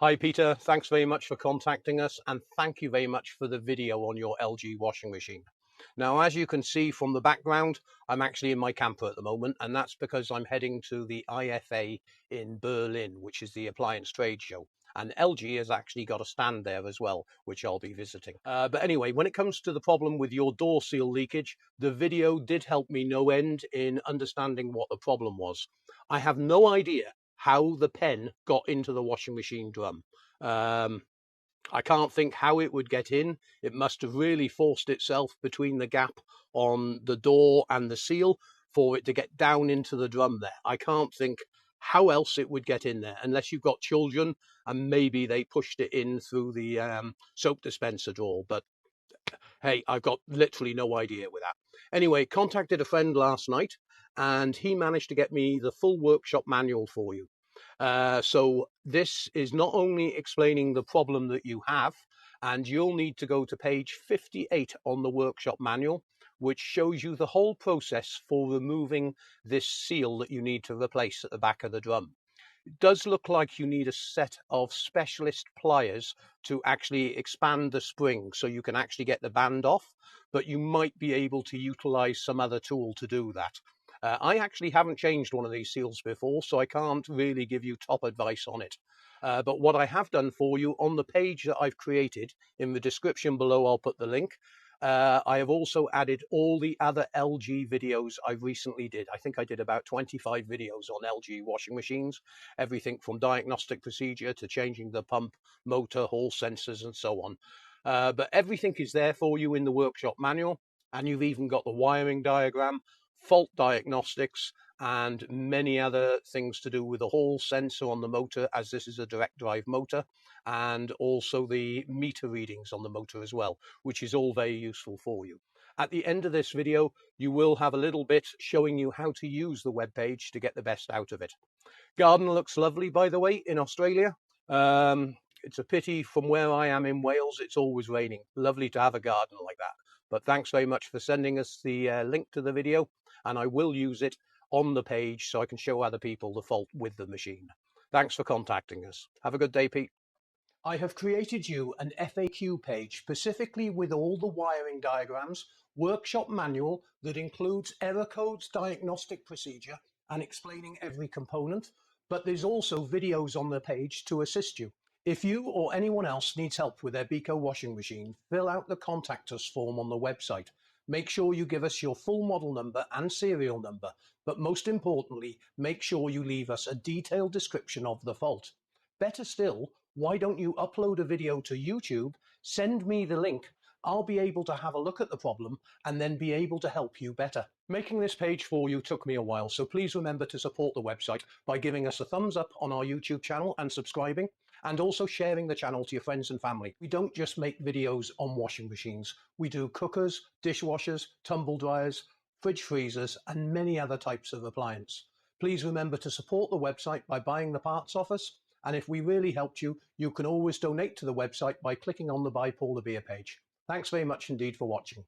Hi Peter, thanks very much for contacting us, and thank you very much for the video on your LG washing machine. Now, as you can see from the background, I'm actually in my camper at the moment, and that's because I'm heading to the IFA in Berlin, which is the appliance trade show. And LG has actually got a stand there as well, which I'll be visiting. But anyway, when it comes to the problem with your door seal leakage, the video did help me no end in understanding what the problem was. I have no idea how the pen got into the washing machine drum. I can't think how it would get in. It must have really forced itself between the gap on the door and the seal for it to get down into the drum there. I can't think how else it would get in there unless you've got children and maybe they pushed it in through the soap dispenser drawer. But hey, I've got literally no idea with that. Anyway, contacted a friend last night and he managed to get me the full workshop manual for you. So this is not only explaining the problem that you have, and you'll need to go to page 58 on the workshop manual, which shows you the whole process for removing this seal that you need to replace at the back of the drum. It does look like you need a set of specialist pliers to actually expand the spring so you can actually get the band off, but you might be able to utilize some other tool to do that. I actually haven't changed one of these seals before, so I can't really give you top advice on it. But what I have done for you on the page that I've created, in the description below I'll put the link, I have also added all the other LG videos I recently did. I think I did about 25 videos on LG washing machines, everything from diagnostic procedure to changing the pump, motor, hall sensors and so on. But everything is there for you in the workshop manual, and you've even got the wiring diagram, fault diagnostics, and many other things to do with the hall sensor on the motor, as this is a direct drive motor, and also the meter readings on the motor as well, which is all very useful for you. At the end of this video, you will have a little bit showing you how to use the web page to get the best out of it. Garden looks lovely, by the way, in Australia. It's a pity from where I am in Wales, it's always raining. Lovely to have a garden like that. But thanks very much for sending us the link to the video, and I will use it on the page so I can show other people the fault with the machine. Thanks for contacting us. Have a good day, Pete. I have created you an FAQ page specifically with all the wiring diagrams, workshop manual that includes error codes, diagnostic procedure, and explaining every component, but there's also videos on the page to assist you. If you or anyone else needs help with their Beko washing machine, fill out the contact us form on the website. Make sure you give us your full model number and serial number, but most importantly, make sure you leave us a detailed description of the fault. Better still, why don't you upload a video to YouTube, send me the link, I'll be able to have a look at the problem and then be able to help you better. Making this page for you took me a while, so please remember to support the website by giving us a thumbs up on our YouTube channel and subscribing, and also sharing the channel to your friends and family. We don't just make videos on washing machines. We do cookers, dishwashers, tumble dryers, fridge freezers, and many other types of appliance. Please remember to support the website by buying the parts off us. And if we really helped you, you can always donate to the website by clicking on the Buy Paul the Beer page. Thanks very much indeed for watching.